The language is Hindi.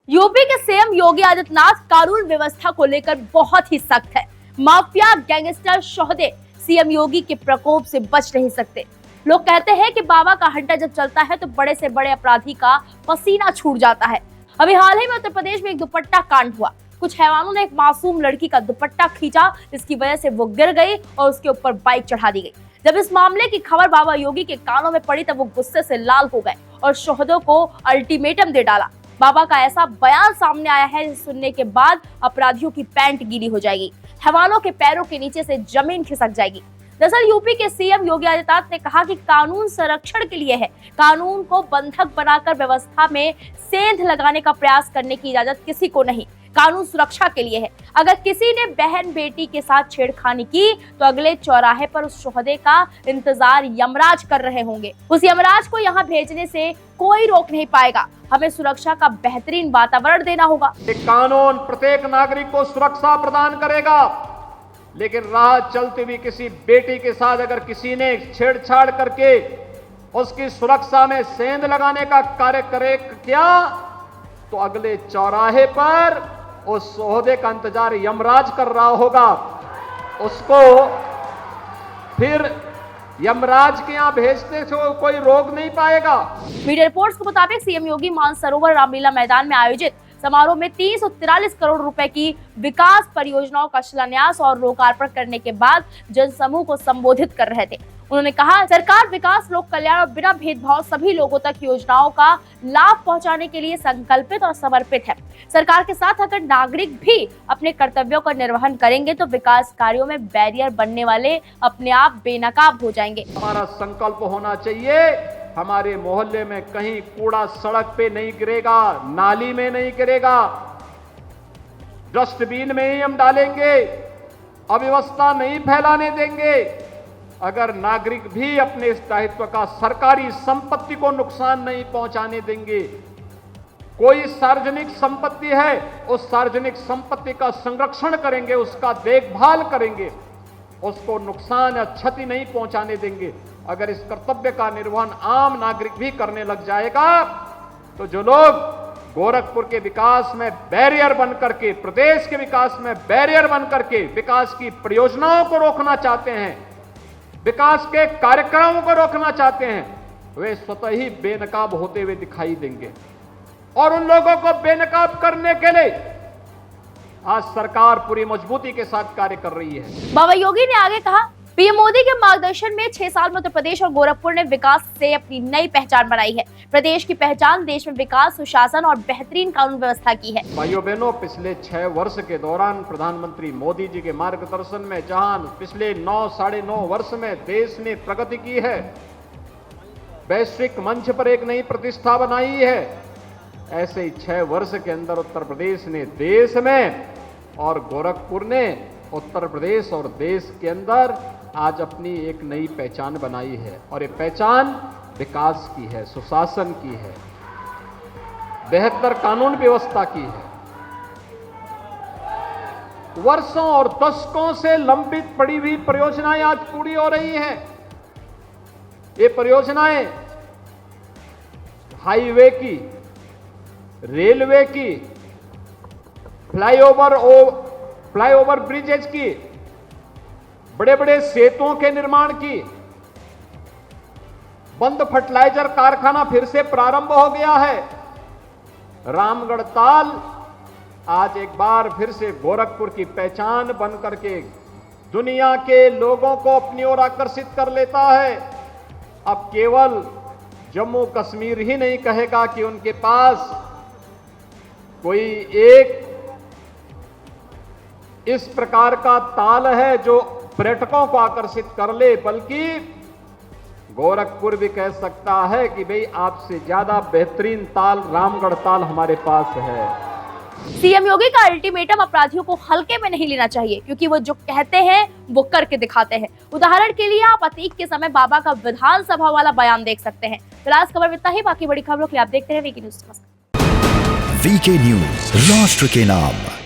यूपी के सीएम योगी आदित्यनाथ कानून व्यवस्था को लेकर बहुत ही सख्त है। माफिया गैंगस्टर शोहदे सीएम योगी के प्रकोप से बच नहीं सकते। लोग कहते हैं कि बाबा का हंटा जब चलता है तो बड़े से बड़े अपराधी का पसीना छूट जाता है। अभी हाल ही में उत्तर प्रदेश में एक दुपट्टा कांड हुआ। कुछ हैवानों ने एक मासूम लड़की का दुपट्टा खींचा, जिसकी वजह से वो गिर गई और उसके ऊपर बाइक चढ़ा दी गई। जब इस मामले की खबर बाबा योगी के कानों में पड़ी तब वो गुस्से से लाल हो गए और शोहदों को अल्टीमेटम दे डाला। बाबा का ऐसा बयान सामने आया है जिसे सुनने के बाद अपराधियों की पैंट गीली हो जाएगी, हैवानों के पैरों के नीचे से जमीन खिसक जाएगी। दरअसल यूपी के सीएम योगी आदित्यनाथ ने कहा कि कानून संरक्षण के लिए है। कानून को बंधक बनाकर व्यवस्था में सेंध लगाने का प्रयास करने की इजाजत किसी को नहीं। कानून सुरक्षा के लिए है। अगर किसी ने बहन बेटी के साथ छेड़खानी की तो अगले चौराहे पर उस शोहदे का इंतजार यमराज कर रहे होंगे। उस यमराज को यहाँ भेजने से कोई रोक नहीं पाएगा। हमें सुरक्षा का बेहतरीन वातावरण देना होगा। कानून प्रत्येक नागरिक को सुरक्षा प्रदान करेगा, लेकिन राह चलती हुई किसी बेटी के साथ अगर किसी ने छेड़छाड़ करके उसकी सुरक्षा में सेंध लगाने का कार्य करे क्या, तो अगले चौराहे पर उस ओहदे का इंतजार यमराज कर रहा होगा। उसको फिर यमराज के यहां भेजने से कोई रोक नहीं पाएगा। मीडिया रिपोर्ट्स के मुताबिक सीएम योगी मानसरोवर रामलीला मैदान में आयोजित समारोह में 343 करोड़ रुपए की विकास परियोजनाओं का शिलान्यास और लोकार्पण करने के बाद जनसमूह को संबोधित कर रहे थे। उन्होंने कहा, सरकार विकास, लोक कल्याण और बिना भेदभाव सभी लोगों तक योजनाओं का लाभ पहुंचाने के लिए संकल्पित और समर्पित है। सरकार के साथ अगर नागरिक भी अपने कर्तव्यों का निर्वहन करेंगे तो विकास कार्यों में बैरियर बनने वाले अपने आप बेनकाब हो जाएंगे। हमारा संकल्प होना चाहिए, हमारे मोहल्ले में कहीं कूड़ा सड़क पे नहीं गिरेगा, नाली में नहीं गिरेगा, डस्टबिन में ही हम डालेंगे, अव्यवस्था नहीं फैलाने देंगे। अगर नागरिक भी अपने इस दायित्व का सरकारी संपत्ति को नुकसान नहीं पहुंचाने देंगे। कोई सार्वजनिक संपत्ति है, उस सार्वजनिक संपत्ति का संरक्षण करेंगे, उसका देखभाल करेंगे, उसको नुकसान या क्षति नहीं पहुंचाने देंगे। अगर इस कर्तव्य का निर्वहन आम नागरिक भी करने लग जाएगा तो जो लोग गोरखपुर के विकास में बैरियर बन करके, प्रदेश के विकास में बैरियर बन करके विकास की परियोजनाओं को रोकना चाहते हैं, विकास के कार्यक्रमों को रोकना चाहते हैं, वे स्वतः ही बेनकाब होते हुए दिखाई देंगे। और उन लोगों को बेनकाब करने के लिए आज सरकार पूरी मजबूती के साथ कार्य कर रही है। बाबा योगी ने आगे कहा, पीएम मोदी के मार्गदर्शन में 6 साल में उत्तर प्रदेश और गोरखपुर ने विकास से अपनी नई पहचान बनाई है। प्रदेश की पहचान देश में विकास, सुशासन और बेहतरीन कानून व्यवस्था की है। भाइयों बहनों, पिछले 6 वर्ष के दौरान प्रधानमंत्री मोदी जी के मार्गदर्शन में जहां पिछले 9 9.5 वर्ष में देश ने प्रगति की है, वैश्विक मंच पर एक नई प्रतिष्ठा बनाई है, ऐसे ही 6 वर्ष के अंदर उत्तर प्रदेश ने देश में और गोरखपुर ने उत्तर प्रदेश और देश के अंदर आज अपनी एक नई पहचान बनाई है। और ये पहचान विकास की है, सुशासन की है, बेहतर कानून व्यवस्था की है। वर्षों और दशकों से लंबित पड़ी हुई परियोजनाएं आज पूरी हो रही हैं। ये परियोजनाएं हाईवे की, रेलवे की, फ्लाईओवर ब्रिजेज की, बड़े बड़े सेतुओं के निर्माण की, बंद फर्टिलाइजर कारखाना फिर से प्रारंभ हो गया है। रामगढ़ ताल आज एक बार फिर से गोरखपुर की पहचान बन करके दुनिया के लोगों को अपनी ओर आकर्षित कर लेता है। अब केवल जम्मू कश्मीर ही नहीं कहेगा कि उनके पास कोई एक इस प्रकार का ताल है जो पर्यटकों को आकर्षित कर ले, बल्कि गोरखपुर भी कह सकता है कि भाई आपसे ज्यादा बेहतरीन ताल रामगढ़ ताल हमारे पास है। सीएम योगी का अल्टीमेटम अपराधियों को हल्के में नहीं लेना चाहिए, क्योंकि वो जो कहते हैं वो करके दिखाते हैं। उदाहरण के लिए आप अतीक के समय बाबा का विधानसभा वाला बयान देख सकते हैं। फिलहाल खबर में इतना ही, बाकी बड़ी खबरों के लिए आप देखते हैं वीके न्यूज। वीके न्यूज, राष्ट्र के नाम।